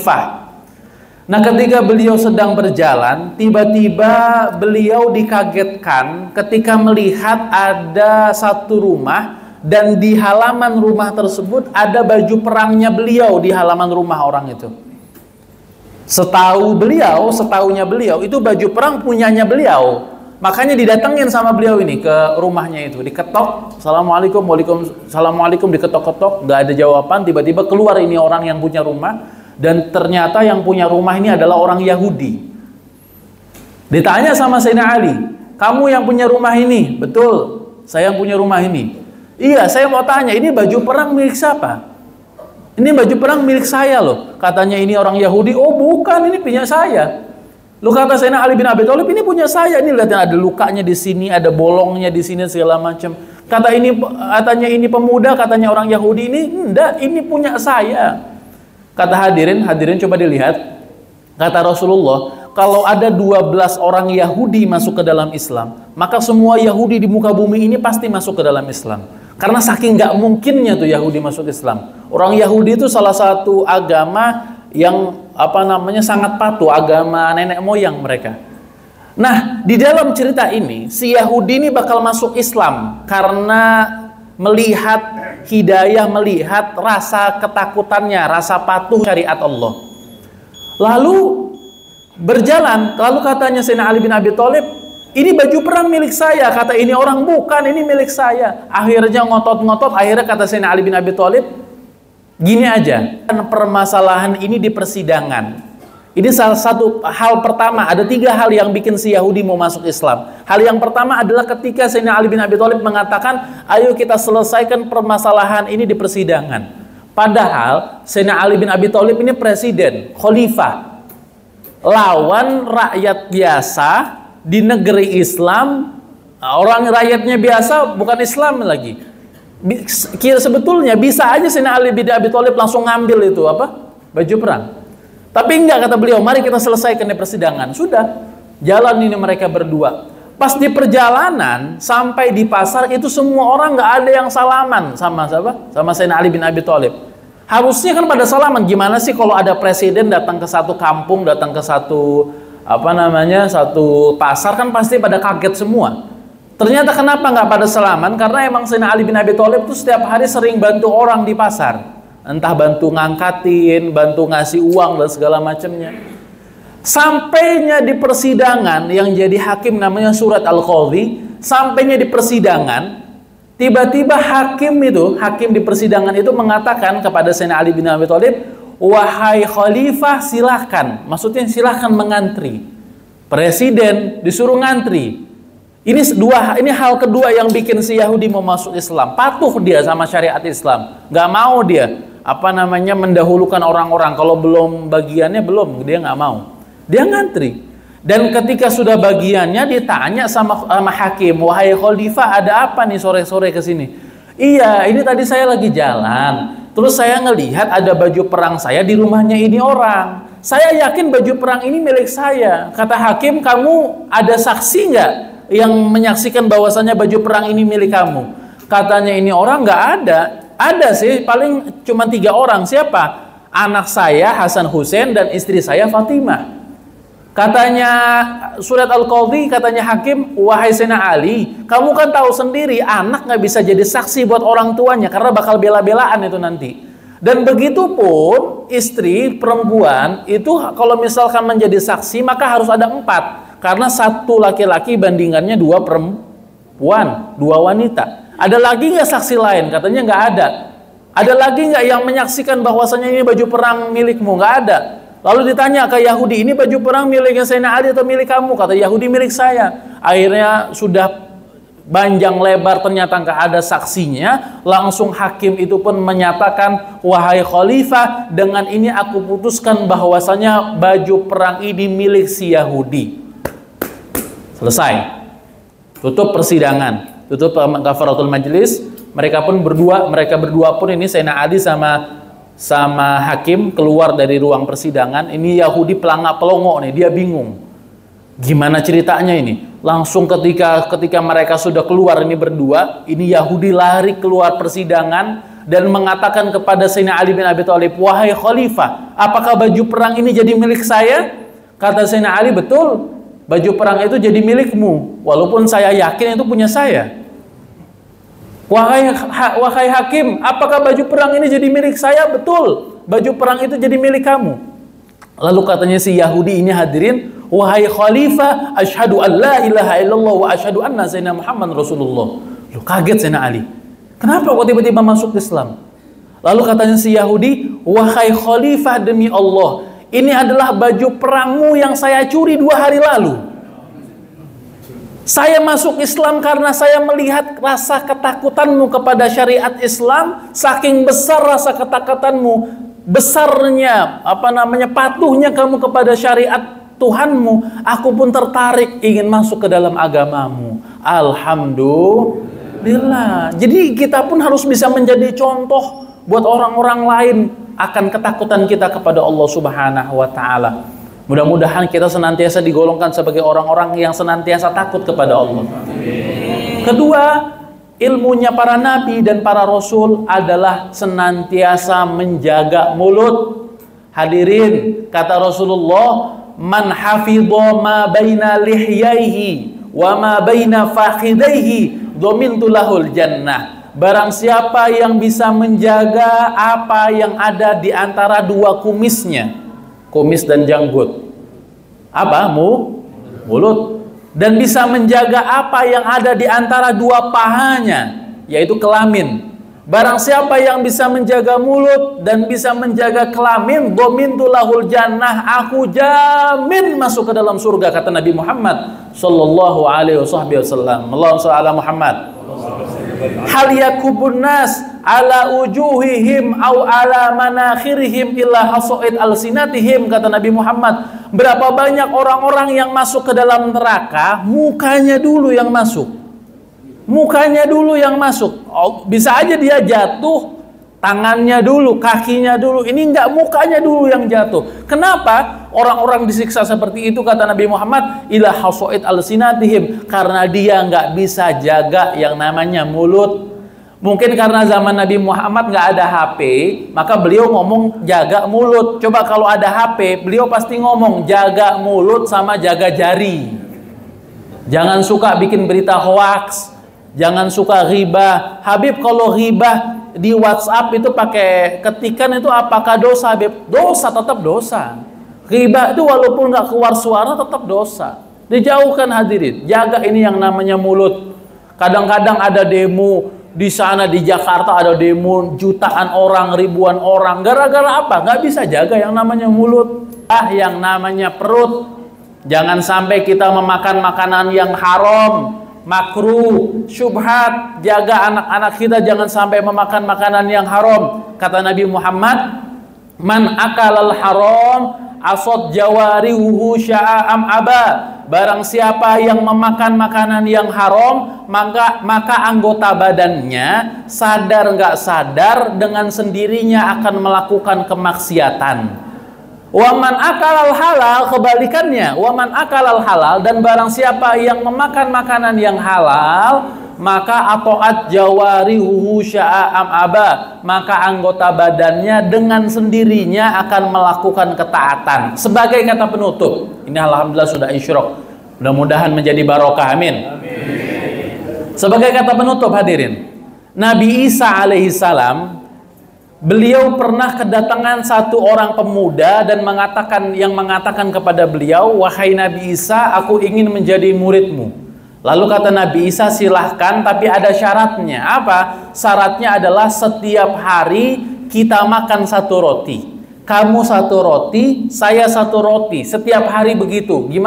khalifah. Nah, ketika beliau sedang berjalan, tiba-tiba beliau dikagetkan ketika melihat ada satu rumah, dan di halaman rumah tersebut ada baju perangnya beliau di halaman rumah orang itu. Setahunya beliau itu baju perang punyanya beliau. Makanya didatengin sama beliau ini ke rumahnya itu, diketok, assalamualaikum, waalaikumsalam, diketok-ketok, nggak ada jawaban. Tiba-tiba keluar ini orang yang punya rumah, dan ternyata yang punya rumah ini adalah orang Yahudi. Ditanya sama Sayyidina Ali, kamu yang punya rumah ini? Betul, saya yang punya rumah ini. Iya, saya mau tanya, ini baju perang milik siapa? Ini baju perang milik saya loh. Katanya ini orang Yahudi. Oh bukan, ini punya saya. Lu kata Sayyidina Ali bin Abi Thalib, ini punya saya. Ini lihat ada lukanya di sini, ada bolongnya di sini segala macam. Katanya ini pemuda, katanya orang Yahudi. Ini enggak, ini punya saya. Kata hadirin coba dilihat. Kata Rasulullah, kalau ada 12 orang Yahudi masuk ke dalam Islam, maka semua Yahudi di muka bumi ini pasti masuk ke dalam Islam. Karena saking nggak mungkinnya tuh Yahudi masuk Islam. Orang Yahudi itu salah satu agama yang sangat patuh, agama nenek moyang mereka. Nah, di dalam cerita ini si Yahudi ini bakal masuk Islam karena melihat hidayah, melihat rasa ketakutannya, rasa patuh syariat Allah. Lalu berjalan, lalu katanya Sayyidina Ali bin Abi Thalib, ini baju perang milik saya. Kata ini orang, bukan, ini milik saya. Akhirnya ngotot-ngotot, akhirnya kata Sayyidina Ali bin Abi Thalib, gini aja, permasalahan ini di persidangan. Ini salah satu hal pertama. Ada 3 hal yang bikin si Yahudi mau masuk Islam. Hal yang pertama adalah ketika Sayyidina Ali bin Abi Thalib mengatakan, ayo kita selesaikan permasalahan ini di persidangan. Padahal Sayyidina Ali bin Abi Thalib ini presiden, khalifah, lawan rakyat biasa di negeri Islam. Orang rakyatnya biasa, bukan Islam lagi. Sebetulnya bisa aja Sayyidina Ali bin Abi Thalib langsung ngambil itu baju perang. Tapi enggak, kata beliau, mari kita selesaikan di persidangan. Sudah, jalan ini mereka berdua. Pas di perjalanan sampai di pasar itu semua orang nggak ada yang salaman sama siapa? Sama Sayyidina Ali bin Abi Thalib. Harusnya kan pada salaman. Gimana sih kalau ada presiden datang ke satu kampung, datang ke satu satu pasar, kan pasti pada kaget semua. Ternyata kenapa nggak pada salaman? Karena emang Sayyidina Ali bin Abi Thalib tuh setiap hari sering bantu orang di pasar. Entah bantu ngangkatin, bantu ngasih uang dan segala macamnya. Sampainya di persidangan, yang jadi hakim namanya Surat Al-Qadhi, sampainya di persidangan, tiba-tiba hakim di persidangan itu mengatakan kepada Sayyidina Ali bin Abi Thalib, wahai khalifah, silahkan. Maksudnya silahkan mengantri. Presiden disuruh ngantri. Ini hal kedua yang bikin si Yahudi mau masuk Islam. Patuh dia sama syariat Islam. Gak mau dia mendahulukan orang-orang. Kalau belum bagiannya, dia nggak mau. Dia ngantri. Dan ketika sudah bagiannya, ditanya sama hakim, wahai khalifah, ada apa nih sore-sore kesini? Iya, ini tadi saya lagi jalan, terus saya ngelihat ada baju perang saya di rumahnya ini orang. Saya yakin baju perang ini milik saya. Kata hakim, kamu ada saksi nggak yang menyaksikan bahwasannya baju perang ini milik kamu? Katanya ini orang, nggak ada. Ada sih, paling cuma 3 orang. Siapa? Anak saya Hasan Hussein dan istri saya Fatimah. Katanya Surat Al-Qadhi, katanya hakim, wahai Sayyidina Ali, kamu kan tahu sendiri anak nggak bisa jadi saksi buat orang tuanya karena bakal bela-belaan itu nanti. Dan begitu pun istri perempuan itu kalau misalkan menjadi saksi maka harus ada 4, karena 1 laki-laki bandingannya 2 perempuan, 2 wanita. Ada lagi nggak saksi lain? Katanya nggak ada. Ada lagi nggak yang menyaksikan bahwasanya ini baju perang milikmu? Nggak ada. Lalu ditanya ke Yahudi, ini baju perang miliknya Sayyidina Ali atau milik kamu? Kata Yahudi, milik saya. Akhirnya sudah panjang lebar ternyata nggak ada saksinya. Langsung hakim itu pun menyatakan, wahai khalifah, dengan ini aku putuskan bahwasanya baju perang ini milik si Yahudi. Selesai. Tutup persidangan. Tutup kafaratul majlis. Mereka berdua pun ini Sayyidina Ali sama hakim keluar dari ruang persidangan. Ini Yahudi pelangak-pelongo nih, dia bingung. Gimana ceritanya ini? Langsung ketika mereka sudah keluar ini berdua, ini Yahudi lari keluar persidangan, dan mengatakan kepada Sayyidina Ali bin Abi Thalib, "Wahai khalifah, apakah baju perang ini jadi milik saya?" Kata Sayyidina Ali, "Betul, baju perang itu jadi milikmu, walaupun saya yakin itu punya saya." Wahai hakim, apakah baju perang ini jadi milik saya?" "Betul, baju perang itu jadi milik kamu." Lalu katanya si Yahudi ini, hadirin, "Wahai khalifah, asyhadu an la ilaha illallah wa asyhadu anna sayyidina Muhammad Rasulullah." Loh, kaget Sayyidina Ali. Kenapa kok tiba-tiba masuk Islam? Lalu katanya si Yahudi, "Wahai khalifah, demi Allah, ini adalah baju perangmu yang saya curi 2 hari lalu. Saya masuk Islam karena saya melihat rasa ketakutanmu kepada syariat Islam. Saking besar rasa ketakutanmu, besarnya patuhnya kamu kepada syariat Tuhanmu, aku pun tertarik ingin masuk ke dalam agamamu." Alhamdulillah. Jadi kita pun harus bisa menjadi contoh buat orang-orang lain akan ketakutan kita kepada Allah Subhanahu wa taala. Mudah-mudahan kita senantiasa digolongkan sebagai orang-orang yang senantiasa takut kepada Allah. Kedua, ilmunya para nabi dan para rasul adalah senantiasa menjaga mulut. Hadirin, kata Rasulullah, "Man hafidha ma baina lihyaihi wa ma baina fakhidaihi domintu lahul jannah." Barang siapa yang bisa menjaga apa yang ada di antara 2 kumisnya, kumis dan janggut, mulut, dan bisa menjaga apa yang ada di antara 2 pahanya, yaitu kelamin. Barang siapa yang bisa menjaga mulut dan bisa menjaga kelamin, domintu lahul jannah, aku jamin masuk ke dalam surga, kata Nabi Muhammad sallallahu alaihi wasallam. Allahumma shalli ala Muhammad. Hal yakubun nas ala ujuhihim au ala manakhirihim illa hasoid alsinatihim, kata Nabi Muhammad. Berapa banyak orang-orang yang masuk ke dalam neraka, mukanya dulu yang masuk. Mukanya dulu yang masuk. Bisa aja dia jatuh, tangannya dulu, kakinya dulu. Ini enggak, mukanya dulu yang jatuh. Kenapa orang-orang disiksa seperti itu, kata Nabi Muhammad? Ila hasoid alsinatihim, karena dia enggak bisa jaga yang namanya mulut. Mungkin karena zaman Nabi Muhammad nggak ada HP, maka beliau ngomong jaga mulut. Coba kalau ada HP, beliau pasti ngomong jaga mulut sama jaga jari. Jangan suka bikin berita hoax. Jangan suka ghibah. Habib, kalau ghibah di WhatsApp itu pakai ketikan itu apakah dosa, Habib? Dosa, tetap dosa. Ghibah itu walaupun nggak keluar suara tetap dosa. Dijauhkan, hadirin. Jaga ini yang namanya mulut. Kadang-kadang ada demo di sana di Jakarta, ada demo jutaan orang, ribuan orang. Gara-gara apa? Nggak bisa jaga yang namanya mulut. Yang namanya perut. Jangan sampai kita memakan makanan yang haram, makruh, syubhat. Jaga anak-anak kita jangan sampai memakan makanan yang haram. Kata Nabi Muhammad, "Man akalal haram asad jawarihu sya'am aba." Barang siapa yang memakan makanan yang haram, maka anggota badannya sadar nggak sadar dengan sendirinya akan melakukan kemaksiatan. Waman akalal halal, kebalikannya, waman akalal halal, dan barang siapa yang memakan makanan yang halal, maka atoat jawarihu sya'am aba, maka anggota badannya dengan sendirinya akan melakukan ketaatan. Sebagai kata penutup, ini alhamdulillah sudah isyraq, mudah-mudahan menjadi barokah, amin. Sebagai kata penutup, hadirin, Nabi Isa alaihissalam, beliau pernah kedatangan satu orang pemuda dan mengatakan kepada beliau, "Wahai Nabi Isa, aku ingin menjadi muridmu." Lalu kata Nabi Isa, "Silahkan, tapi ada syaratnya." Apa? Syaratnya adalah setiap hari kita makan 1 roti. Kamu 1 roti, saya 1 roti. Setiap hari begitu. Gimana?